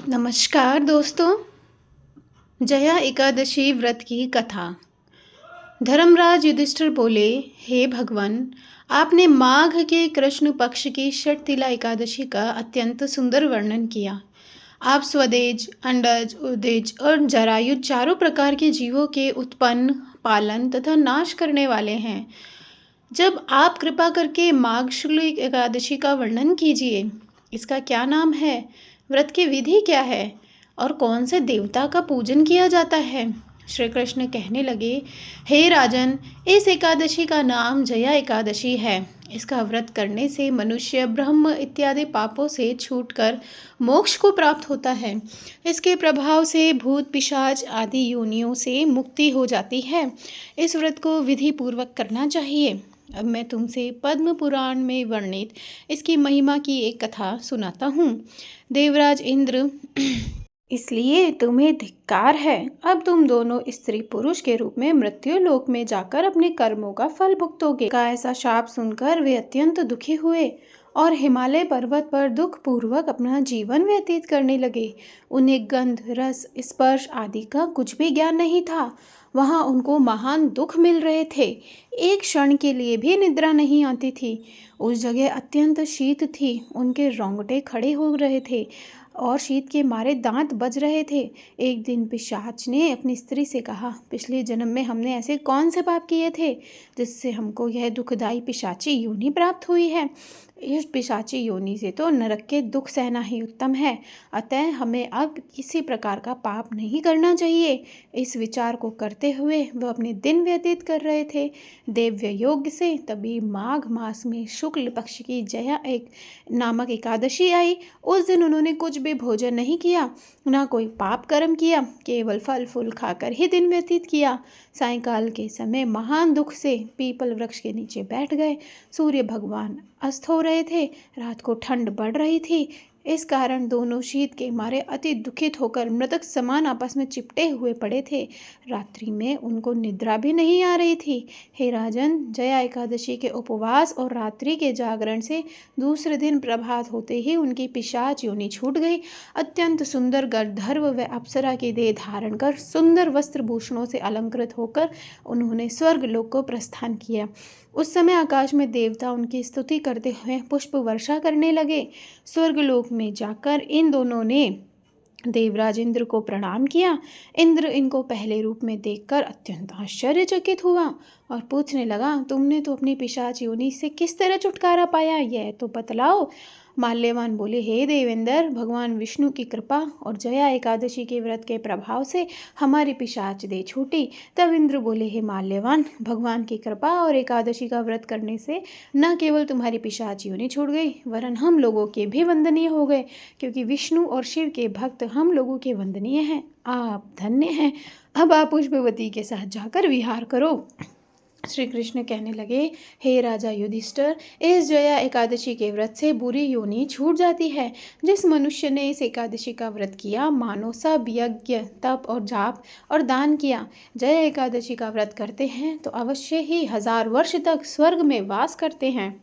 नमस्कार दोस्तों। जया एकादशी व्रत की कथा। धर्मराज युधिष्ठिर बोले, हे भगवान, आपने माघ के कृष्ण पक्ष की षटतिला एकादशी का अत्यंत सुंदर वर्णन किया। आप स्वदेज, अंडज, उदेज और जरायु चारों प्रकार के जीवों के उत्पन्न, पालन तथा नाश करने वाले हैं। जब आप कृपा करके माघ शुक्ल एकादशी का वर्णन कीजिए। इसका क्या नाम है, व्रत की विधि क्या है और कौन से देवता का पूजन किया जाता है। श्री कृष्ण कहने लगे, हे राजन, इस एकादशी का नाम जया एकादशी है। इसका व्रत करने से मनुष्य ब्रह्म इत्यादि पापों से छूटकर मोक्ष को प्राप्त होता है। इसके प्रभाव से भूत पिशाच आदि योनियों से मुक्ति हो जाती है। इस व्रत को विधि पूर्वक करना चाहिए। अब मैं तुमसे पद्म पुराण में वर्णित इसकी महिमा की एक कथा सुनाता हूँ। देवराज इंद्र, इसलिए तुम्हें धिक्कार है। अब तुम दोनों स्त्री पुरुष के रूप में मृत्यु लोक में जाकर अपने कर्मों का फल भुगतोगे। का ऐसा शाप सुनकर वे अत्यंत दुखी हुए और हिमालय पर्वत पर दुख पूर्वक अपना जीवन व्यतीत करने लगे। उन्हें गंध, रस, स्पर्श आदि का कुछ भी ज्ञान नहीं था। वहाँ उनको महान दुख मिल रहे थे। एक क्षण के लिए भी निद्रा नहीं आती थी। उस जगह अत्यंत शीत थी। उनके रोंगटे खड़े हो रहे थे और शीत के मारे दांत बज रहे थे। एक दिन पिशाच ने अपनी स्त्री से कहा, पिछले जन्म में हमने ऐसे कौन से पाप किए थे जिससे हमको यह दुखदाई पिशाची योनि प्राप्त हुई है। इस पिशाची योनि से तो नरक के दुख सहना ही उत्तम है। अतः हमें अब किसी प्रकार का पाप नहीं करना चाहिए। इस विचार को करते हुए वह अपने दिन व्यतीत कर रहे थे। देव्य योग से तभी माघ मास में शुक्ल पक्ष की जया एक नामक एकादशी आई। उस दिन उन्होंने कुछ भी भोजन नहीं किया, ना कोई पाप कर्म किया, केवल फल फूल खाकर ही दिन व्यतीत किया। सायंकाल के समय महान दुख से पीपल वृक्ष के नीचे बैठ गए। सूर्य भगवान अस्त हो रहे थे। रात को ठंड बढ़ रही थी। इस कारण दोनों शीत के मारे अति दुखित होकर मृतक समान आपस में चिपटे हुए पड़े थे। रात्रि में उनको निद्रा भी नहीं आ रही थी। हे राजन, जया एकादशी के उपवास और रात्रि के जागरण से दूसरे दिन प्रभात होते ही उनकी पिशाच योनि छूट गई। अत्यंत सुंदर गंधर्व व अप्सरा की देह धारण कर सुंदर वस्त्र भूषणों से अलंकृत होकर उन्होंने स्वर्ग लोक को प्रस्थान किया। उस समय आकाश में देवता उनकी स्तुति करते हुए पुष्प वर्षा करने लगे। स्वर्गलोक में जाकर इन दोनों ने देवराज इंद्र को प्रणाम किया। इंद्र इनको पहले रूप में देखकर अत्यंत आश्चर्यचकित हुआ और पूछने लगा, तुमने तो अपनी पिशाच योनि से किस तरह छुटकारा पाया, यह तो बतलाओ। माल्यवान बोले, हे देवेंद्र, भगवान विष्णु की कृपा और जया एकादशी के व्रत के प्रभाव से हमारी पिशाच देह छूटी। तब इंद्र बोले, हे माल्यवान, भगवान की कृपा और एकादशी का व्रत करने से न केवल तुम्हारी पिशाच योनि छूट गई, वरन हम लोगों के भी वंदनीय हो गए, क्योंकि विष्णु और शिव के भक्त हम लोगों के वंदनीय हैं। आप धन्य हैं। अब आप पुष्पवती के साथ जाकर विहार करो। श्री कृष्ण कहने लगे, हे राजा युधिष्ठिर, इस जया एकादशी के व्रत से बुरी योनि छूट जाती है। जिस मनुष्य ने इस एकादशी का व्रत किया, मानो सब यज्ञ, तप और जाप और दान किया, जया एकादशी का व्रत करते हैं तो अवश्य ही 1000 वर्ष तक स्वर्ग में वास करते हैं।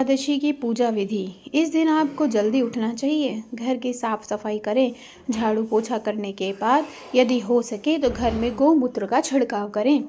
एकादशी की पूजा विधि। इस दिन आपको जल्दी उठना चाहिए। घर की साफ सफाई करें। झाड़ू पोछा करने के बाद यदि हो सके तो घर में गौमूत्र का छिड़काव करें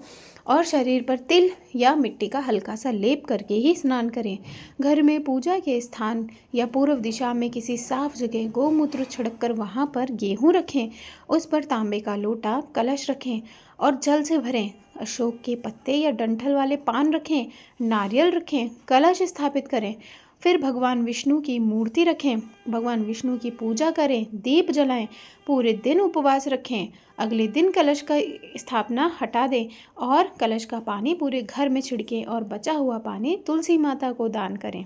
और शरीर पर तिल या मिट्टी का हल्का सा लेप करके ही स्नान करें। घर में पूजा के स्थान या पूर्व दिशा में किसी साफ जगह गोमूत्र छिड़क कर वहाँ पर गेहूँ रखें, उस पर तांबे का लोटा कलश रखें और जल से भरें। अशोक के पत्ते या डंठल वाले पान रखें, नारियल रखें, कलश स्थापित करें। फिर भगवान विष्णु की मूर्ति रखें, भगवान विष्णु की पूजा करें, दीप जलाएं, पूरे दिन उपवास रखें। अगले दिन कलश का स्थापना हटा दें और कलश का पानी पूरे घर में छिड़कें और बचा हुआ पानी तुलसी माता को दान करें।